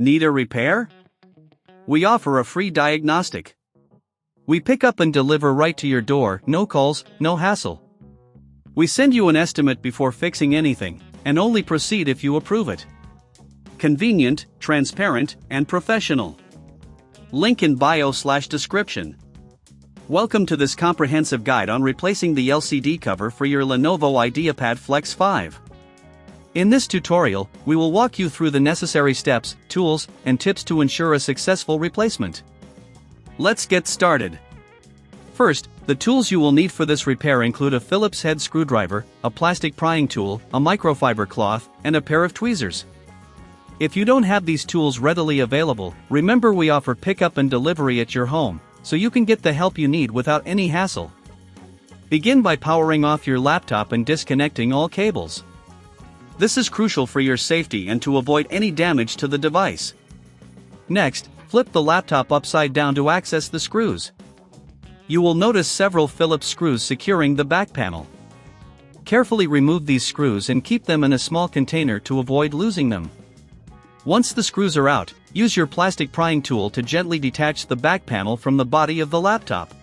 Need a repair? We offer a free diagnostic. We pick up and deliver right to your door, no calls, no hassle. We send you an estimate before fixing anything, and only proceed if you approve it. Convenient, transparent, and professional. Link in bio/description. Welcome to this comprehensive guide on replacing the LCD cover for your Lenovo IdeaPad Flex 5. In this tutorial, we will walk you through the necessary steps, tools, and tips to ensure a successful replacement. Let's get started. First, the tools you will need for this repair include a Phillips head screwdriver, a plastic prying tool, a microfiber cloth, and a pair of tweezers. If you don't have these tools readily available, remember we offer pickup and delivery at your home, so you can get the help you need without any hassle. Begin by powering off your laptop and disconnecting all cables. This is crucial for your safety and to avoid any damage to the device. Next, flip the laptop upside down to access the screws. You will notice several Phillips screws securing the back panel. Carefully remove these screws and keep them in a small container to avoid losing them. Once the screws are out, use your plastic prying tool to gently detach the back panel from the body of the laptop.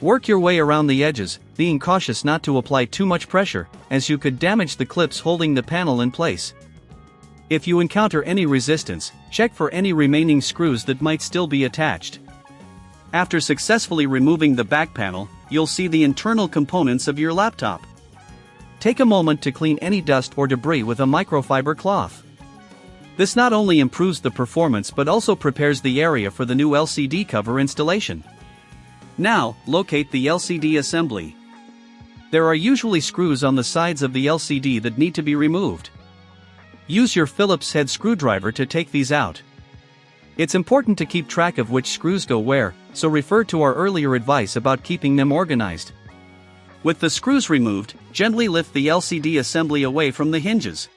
Work your way around the edges, being cautious not to apply too much pressure, as you could damage the clips holding the panel in place. If you encounter any resistance, check for any remaining screws that might still be attached. After successfully removing the back panel, you'll see the internal components of your laptop. Take a moment to clean any dust or debris with a microfiber cloth. This not only improves the performance but also prepares the area for the new LCD cover installation. Now, locate the LCD assembly. There are usually screws on the sides of the LCD that need to be removed. Use your Phillips head screwdriver to take these out. It's important to keep track of which screws go where, so refer to our earlier advice about keeping them organized. With the screws removed, gently lift the LCD assembly away from the hinges.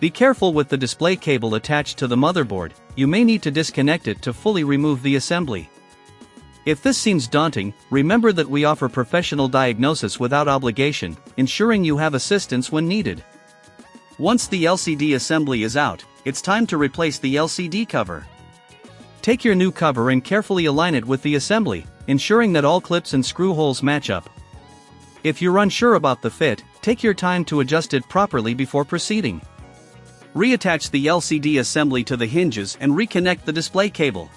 Be careful with the display cable attached to the motherboard, you may need to disconnect it to fully remove the assembly. If this seems daunting, remember that we offer professional diagnosis without obligation, ensuring you have assistance when needed. Once the LCD assembly is out, it's time to replace the LCD cover. Take your new cover and carefully align it with the assembly, ensuring that all clips and screw holes match up. If you're unsure about the fit, take your time to adjust it properly before proceeding. Reattach the LCD assembly to the hinges and reconnect the display cable.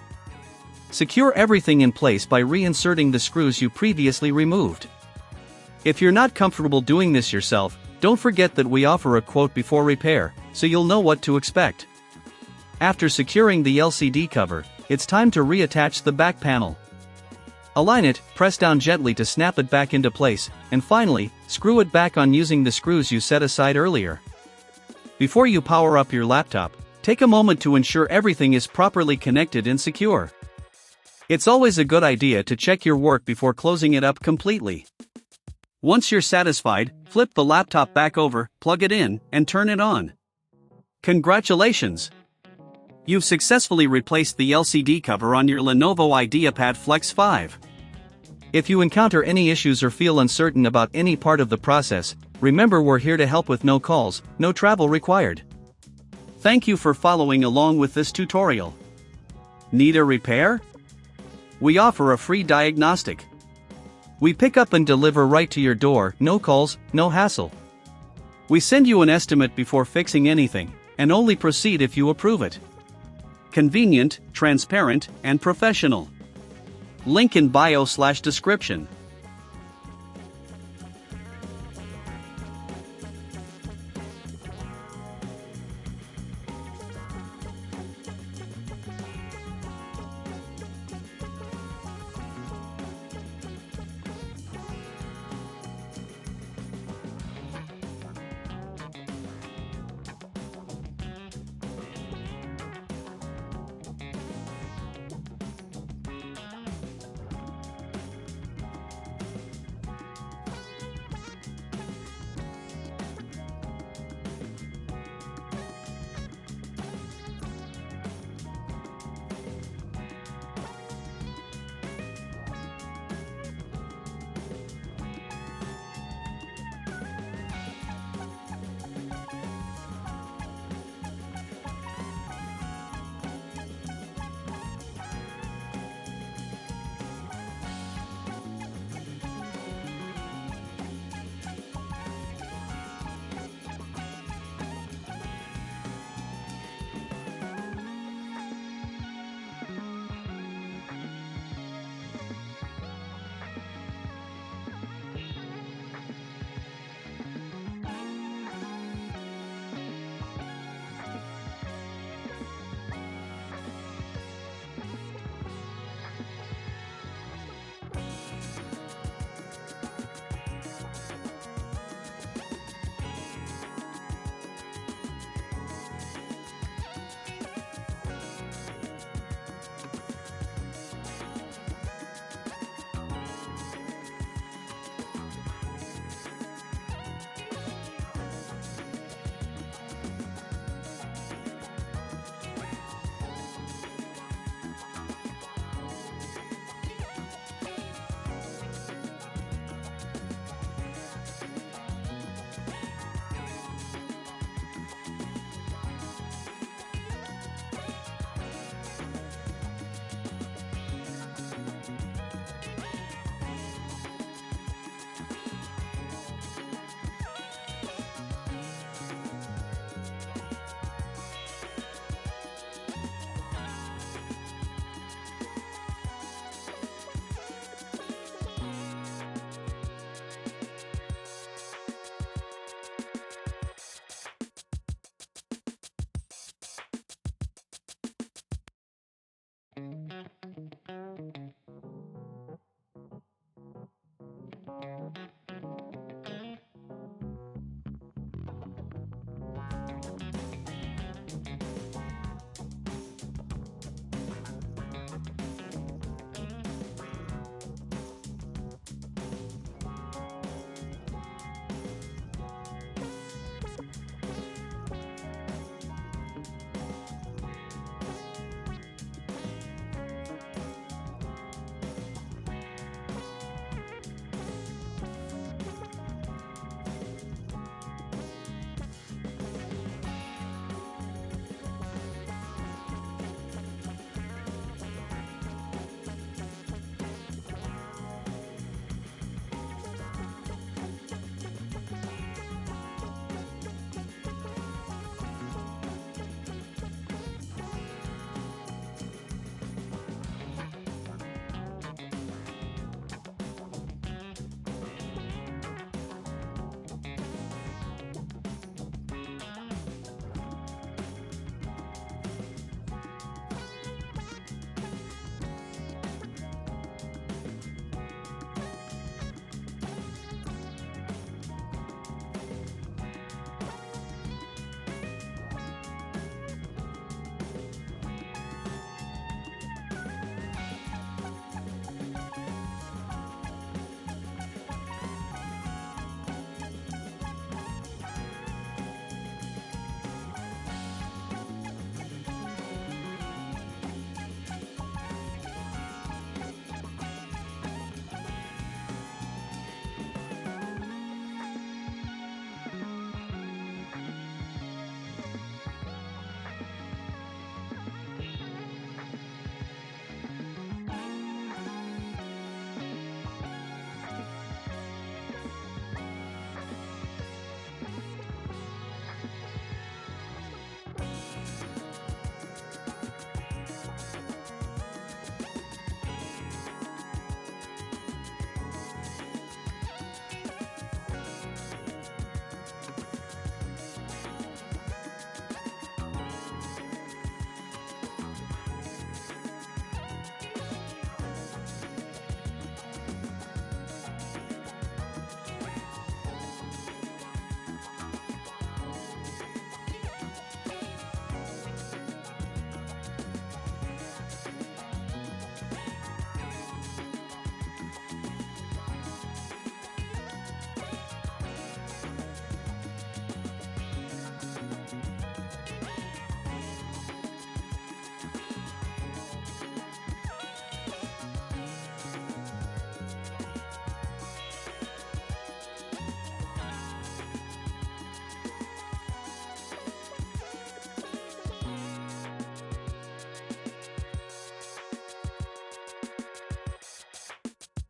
Secure everything in place by reinserting the screws you previously removed. If you're not comfortable doing this yourself, don't forget that we offer a quote before repair, so you'll know what to expect. After securing the LCD cover, it's time to reattach the back panel. Align it, press down gently to snap it back into place, and finally, screw it back on using the screws you set aside earlier. Before you power up your laptop, take a moment to ensure everything is properly connected and secure. It's always a good idea to check your work before closing it up completely. Once you're satisfied, flip the laptop back over, plug it in, and turn it on. Congratulations! You've successfully replaced the LCD cover on your Lenovo IdeaPad Flex 5. If you encounter any issues or feel uncertain about any part of the process, remember we're here to help with no calls, no travel required. Thank you for following along with this tutorial. Need a repair? We offer a free diagnostic. We pick up and deliver right to your door, no calls, no hassle. We send you an estimate before fixing anything, and only proceed if you approve it. Convenient, transparent, and professional. Link in bio/description.